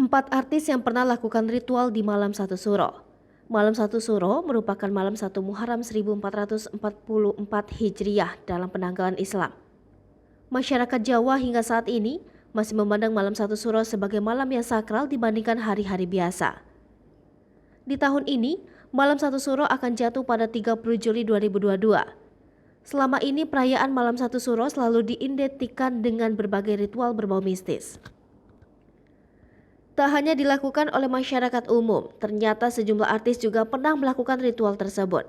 4 artis yang pernah lakukan ritual di Malam Satu Suro. Malam Satu Suro merupakan malam 1 Muharram 1444 Hijriah dalam penanggalan Islam. Masyarakat Jawa hingga saat ini masih memandang Malam Satu Suro sebagai malam yang sakral dibandingkan hari-hari biasa. Di tahun ini, Malam Satu Suro akan jatuh pada 30 Juli 2022. Selama ini perayaan Malam Satu Suro selalu diidentikan dengan berbagai ritual berbau mistis. Tak hanya dilakukan oleh masyarakat umum, ternyata sejumlah artis juga pernah melakukan ritual tersebut.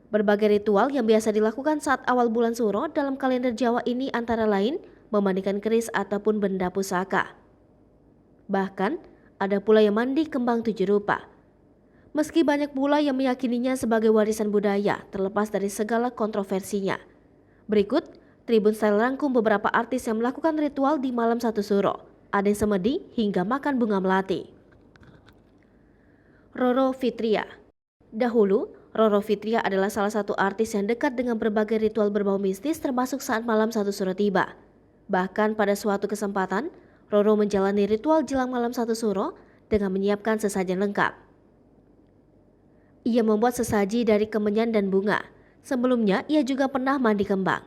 Berbagai ritual yang biasa dilakukan saat awal bulan Suro dalam kalender Jawa ini antara lain memandikan keris ataupun benda pusaka. Bahkan, ada pula yang mandi kembang 7 rupa. Meski banyak pula yang meyakininya sebagai warisan budaya, terlepas dari segala kontroversinya. Berikut, Tribun Style rangkum beberapa artis yang melakukan ritual di Malam Satu Suro. Ada yang semedi hingga makan bunga melati. Roro Fitria. Dahulu, Roro Fitria adalah salah satu artis yang dekat dengan berbagai ritual berbau mistis termasuk saat Malam Satu Suro tiba. Bahkan pada suatu kesempatan, Roro menjalani ritual jelang Malam Satu Suro dengan menyiapkan sesajen lengkap. Ia membuat sesaji dari kemenyan dan bunga. Sebelumnya, ia juga pernah mandi kembang.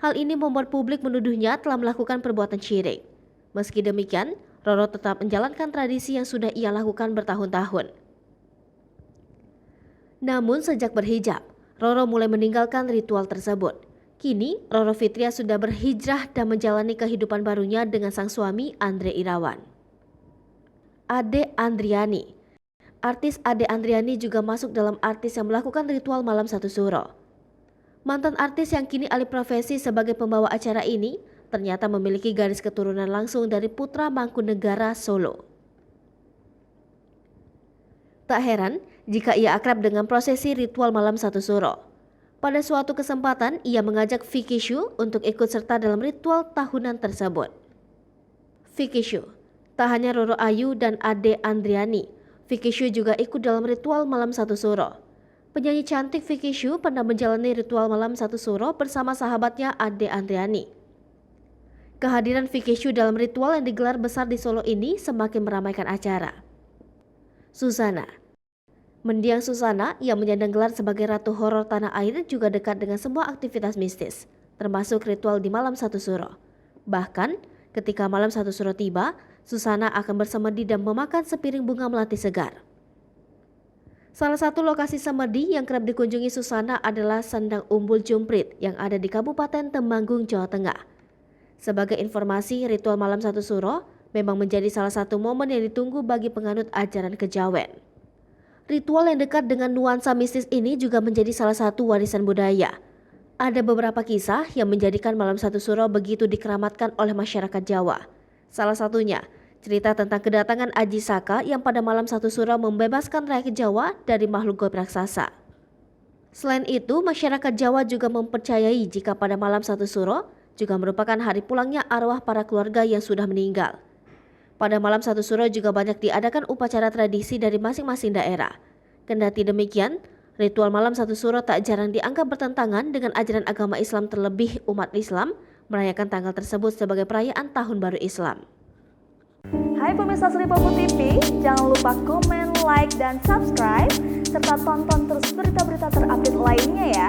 Hal ini membuat publik menuduhnya telah melakukan perbuatan syirik. Meski demikian, Roro tetap menjalankan tradisi yang sudah ia lakukan bertahun-tahun. Namun sejak berhijab, Roro mulai meninggalkan ritual tersebut. Kini, Roro Fitria sudah berhijrah dan menjalani kehidupan barunya dengan sang suami Andre Irawan. Ade Andriani. Artis Ade Andriani juga masuk dalam artis yang melakukan ritual Malam Satu Suro. Mantan artis yang kini alih profesi sebagai pembawa acara ini ternyata memiliki garis keturunan langsung dari putra Mangkunegara Solo. Tak heran jika ia akrab dengan prosesi ritual Malam Satu Suro. Pada suatu kesempatan, ia mengajak Vicky Shu untuk ikut serta dalam ritual tahunan tersebut. Vicky Shu, tak hanya Roro Ayu dan Ade Andriani, Vicky Shu juga ikut dalam ritual Malam Satu Suro. Penyanyi cantik Vicky Shu pernah menjalani ritual Malam Satu Suro bersama sahabatnya Ade Andriani. Kehadiran Vicky Shu dalam ritual yang digelar besar di Solo ini semakin meramaikan acara. Susana. Mendiang Susana yang menyandang gelar sebagai Ratu Horor Tanah Air juga dekat dengan semua aktivitas mistis, termasuk ritual di Malam Satu Suro. Bahkan, ketika Malam Satu Suro tiba, Susana akan bersemedi dan memakan sepiring bunga melati segar. Salah satu lokasi semedi yang kerap dikunjungi Susana adalah Sandang Umbul Jumprit yang ada di Kabupaten Temanggung, Jawa Tengah. Sebagai informasi, ritual Malam Satu Suro memang menjadi salah satu momen yang ditunggu bagi penganut ajaran kejawen. Ritual yang dekat dengan nuansa mistis ini juga menjadi salah satu warisan budaya. Ada beberapa kisah yang menjadikan Malam Satu Suro begitu dikeramatkan oleh masyarakat Jawa. Salah satunya, cerita tentang kedatangan Aji Saka yang pada Malam Satu Suro membebaskan rakyat Jawa dari makhluk gaib raksasa. Selain itu, masyarakat Jawa juga mempercayai jika pada Malam Satu Suro juga merupakan hari pulangnya arwah para keluarga yang sudah meninggal. Pada Malam Satu Suro juga banyak diadakan upacara tradisi dari masing-masing daerah. Kendati demikian, ritual Malam Satu Suro tak jarang dianggap bertentangan dengan ajaran agama Islam, terlebih umat Islam merayakan tanggal tersebut sebagai perayaan Tahun Baru Islam. Hai pemirsa Sri Popo TV, jangan lupa komen, like, dan subscribe, serta tonton terus berita-berita terupdate lainnya ya.